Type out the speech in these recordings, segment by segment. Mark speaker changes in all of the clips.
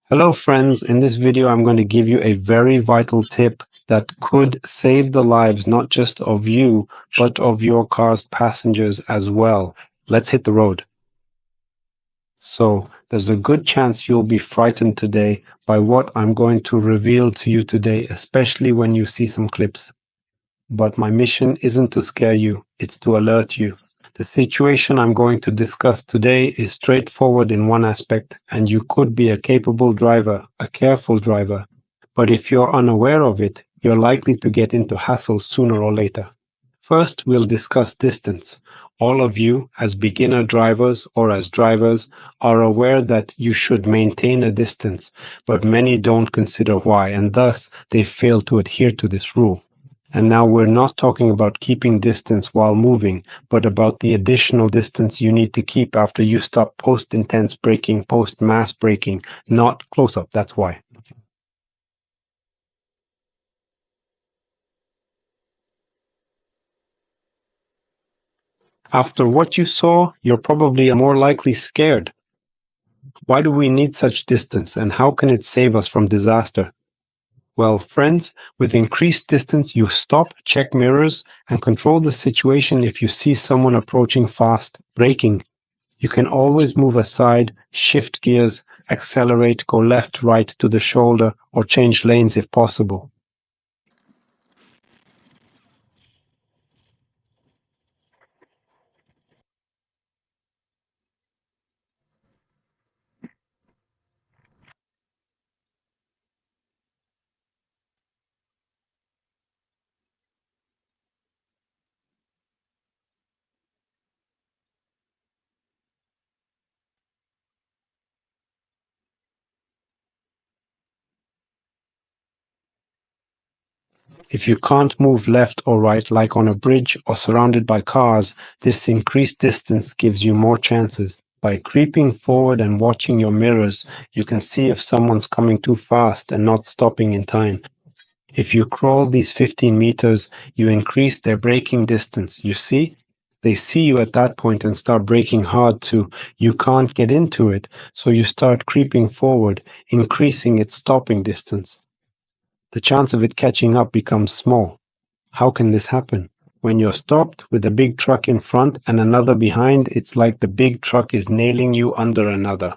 Speaker 1: Hello friends, in this video I'm going to give you a very vital tip that could save the lives not just of you, but of your car's passengers as well. Let's hit the road. So, there's a good chance you'll be frightened today by what I'm going to reveal to you today, especially when you see some clips. But my mission isn't to scare you, it's to alert you. The situation I'm going to discuss today is straightforward in one aspect, and you could be a capable driver, a careful driver. But if you're unaware of it, you're likely to get into hassle sooner or later. First, we'll discuss distance. All of you, as beginner drivers or as drivers, are aware that you should maintain a distance, but many don't consider why, and thus they fail to adhere to this rule. And now we're not talking about keeping distance while moving, but about the additional distance you need to keep after you stop post-intense braking, post-mass braking, not close-up, that's why. After what you saw, you're probably more likely scared. Why do we need such distance, and how can it save us from disaster? Well, friends, with increased distance, you stop, check mirrors, and control the situation if you see someone approaching fast, braking. You can always move aside, shift gears, accelerate, go left, right to the shoulder, or change lanes if possible. If you can't move left or right like on a bridge or surrounded by cars, this increased distance gives you more chances. By creeping forward and watching your mirrors, you can see if someone's coming too fast and not stopping in time. If you crawl these 15 meters, you increase their braking distance. You see? They see you at that point and start braking hard too. You can't get into it, so you start creeping forward, increasing its stopping distance. The chance of it catching up becomes small. How can this happen? When you're stopped with a big truck in front and another behind, it's like the big truck is nailing you under another.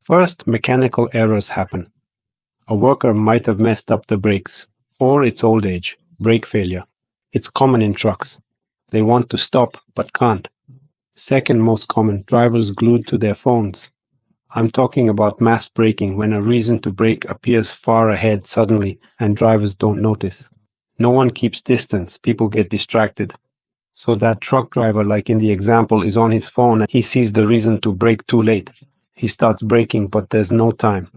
Speaker 1: First, mechanical errors happen. A worker might have messed up the brakes, or it's old age, brake failure. It's common in trucks. They want to stop, but can't. Second most common, drivers glued to their phones. I'm talking about mass braking when a reason to brake appears far ahead suddenly and drivers don't notice. No one keeps distance, people get distracted. So that truck driver, like in the example, is on his phone and he sees the reason to brake too late. He starts braking, but there's no time.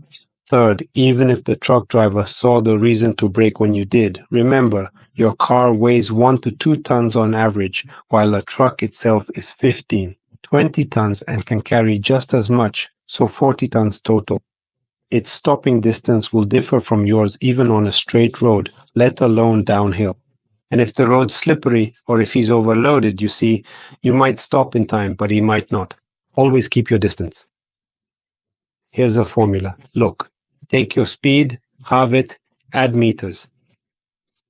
Speaker 1: Third, even if the truck driver saw the reason to brake when you did, remember, your car weighs 1 to 2 tons on average, while a truck itself is 15, 20 tons and can carry just as much, so 40 tons total. Its stopping distance will differ from yours even on a straight road, let alone downhill. And if the road's slippery or if he's overloaded, you see, you might stop in time, but he might not. Always keep your distance. Here's a formula. Look, take your speed, halve it, add meters.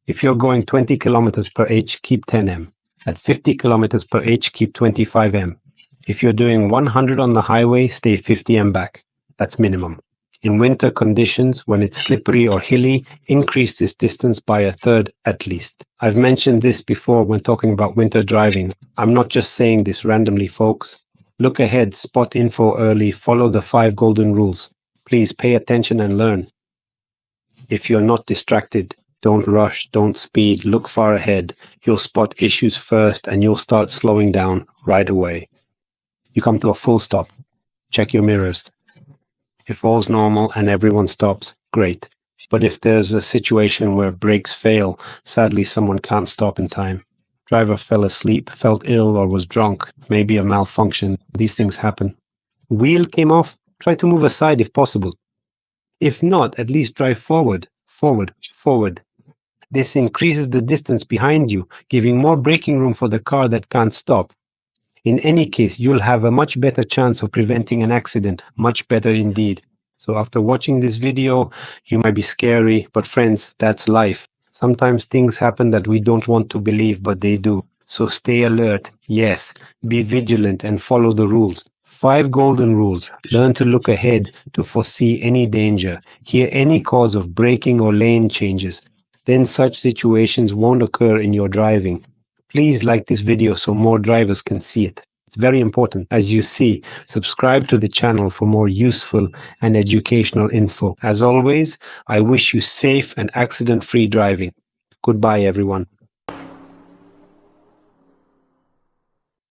Speaker 1: If you're going 20 kilometers per h, keep 10 m. At 50 kilometers per h, keep 25 m. If you're doing 100 on the highway, stay 50 m back. That's minimum. In winter conditions, when it's slippery or hilly, increase this distance by a third at least. I've mentioned this before when talking about winter driving. I'm not just saying this randomly, folks. Look ahead, spot info early, follow the 5 golden rules. Please pay attention and learn. If you're not distracted, don't rush, don't speed, look far ahead. You'll spot issues first and you'll start slowing down right away. You come to a full stop. Check your mirrors. If all's normal and everyone stops, great. But if there's a situation where brakes fail, sadly someone can't stop in time. Driver fell asleep, felt ill, or was drunk, maybe a malfunction. These things happen. Wheel came off, try to move aside if possible. If not, at least drive forward, forward, forward. This increases the distance behind you, giving more braking room for the car that can't stop. In any case, you'll have a much better chance of preventing an accident, much better indeed. So after watching this video, you might be scary, but friends, that's life. Sometimes things happen that we don't want to believe, but they do. So stay alert, yes, be vigilant and follow the rules. 5 golden rules. Learn to look ahead to foresee any danger, hear any cause of braking or lane changes. Then such situations won't occur in your driving. Please like this video so more drivers can see it. It's very important. As you see, subscribe to the channel for more useful and educational info. As always, I wish you safe and accident-free driving. Goodbye, everyone.